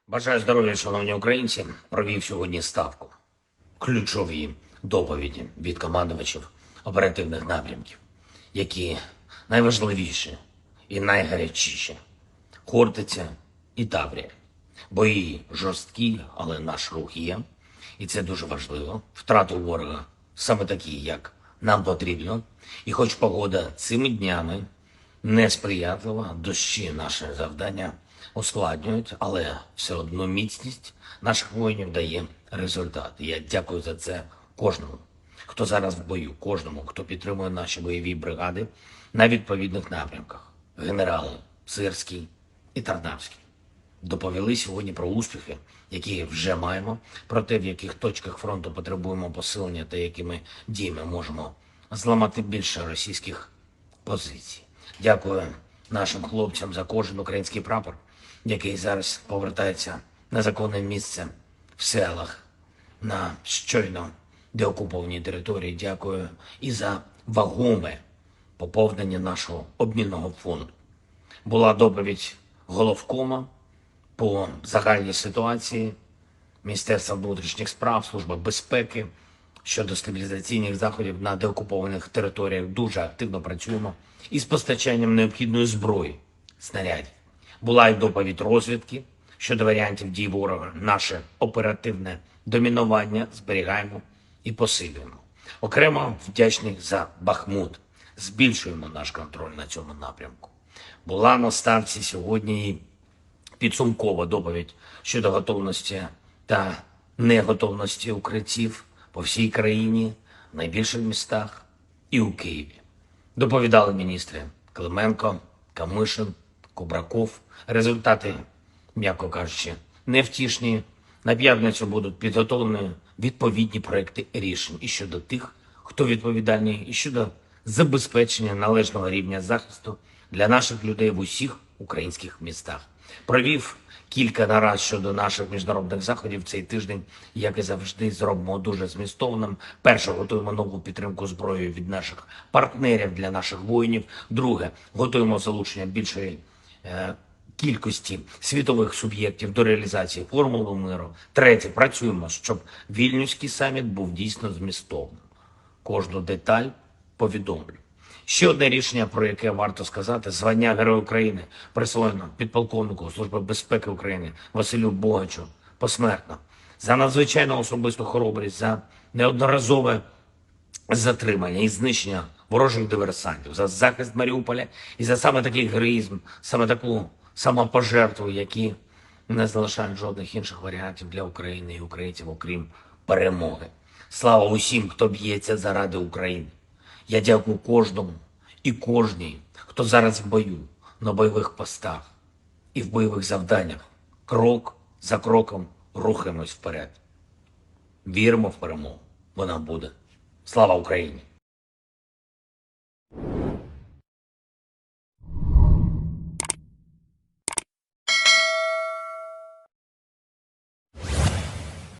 Бажаю здоров'я, шановні українці. Провів сьогодні ставку. Ключові доповіді від командувачів оперативних напрямків, які найважливіші і найгарячіші. Хортиця і Таврія. Бої жорсткі, але наш рух є. І це дуже важливо. Втрати ворога саме такі, як нам потрібно. І хоч погода цими днями несприятлива, дощі наше завдання ускладнюють, але все одно міцність наших воїнів дає результат. І я дякую за це кожному, хто зараз в бою, кожному, хто підтримує наші бойові бригади на відповідних напрямках. Генерали Сирський і Тарнавський доповіли сьогодні про успіхи, які вже маємо, про те, в яких точках фронту потребуємо посилення та якими діями можемо зламати більше російських позицій. Дякую нашим хлопцям за кожен український прапор, який зараз повертається на законне місце в селах, на щойно деокупованій території. Дякую і за вагоме поповнення нашого обмінного фонду. Була доповідь головкома по загальній ситуації Міністерства внутрішніх справ, Служби безпеки щодо стабілізаційних заходів на деокупованих територіях. Дуже активно працюємо із постачанням необхідної зброї, снарядів. Була й доповідь розвідки щодо варіантів дій ворога. Наше оперативне домінування зберігаємо і посилюємо. Окремо вдячний за Бахмут. Збільшуємо наш контроль на цьому напрямку. Була на ставці сьогодні і підсумкова доповідь щодо готовності та неготовності укриттів по всій країні, в найбільших містах і у Києві. Доповідали міністри Клименко, Камишин, Кубраков. Результати, м'яко кажучи, невтішні. На п'ятницю будуть підготовлені відповідні проекти рішень і щодо тих, хто відповідальний, і щодо забезпечення належного рівня захисту для наших людей в усіх українських містах. Провів кілька нарад щодо наших міжнародних заходів цей тиждень, як і завжди, зробимо дуже змістовним. Перше, готуємо нову підтримку зброєю від наших партнерів для наших воїнів. Друге, готуємо залучення більшої кількості світових суб'єктів до реалізації формули миру. Третє, працюємо, щоб Вільнюський саміт був дійсно змістовним. Кожну деталь повідомлю. Ще одне рішення, про яке варто сказати: звання Героя України присвоєно підполковнику Служби безпеки України Василю Богачу посмертно за надзвичайну особисту хоробрість, за неодноразове затримання і знищення ворожих диверсантів, за захист Маріуполя і за саме такий героїзм, саме таку самопожертву, які не залишають жодних інших варіантів для України і українців, окрім перемоги. Слава усім, хто б'ється заради України. Я дякую кожному і кожній, хто зараз в бою, на бойових постах і в бойових завданнях. Крок за кроком рухаємось вперед. Віримо в перемогу. Вона буде. Слава Україні!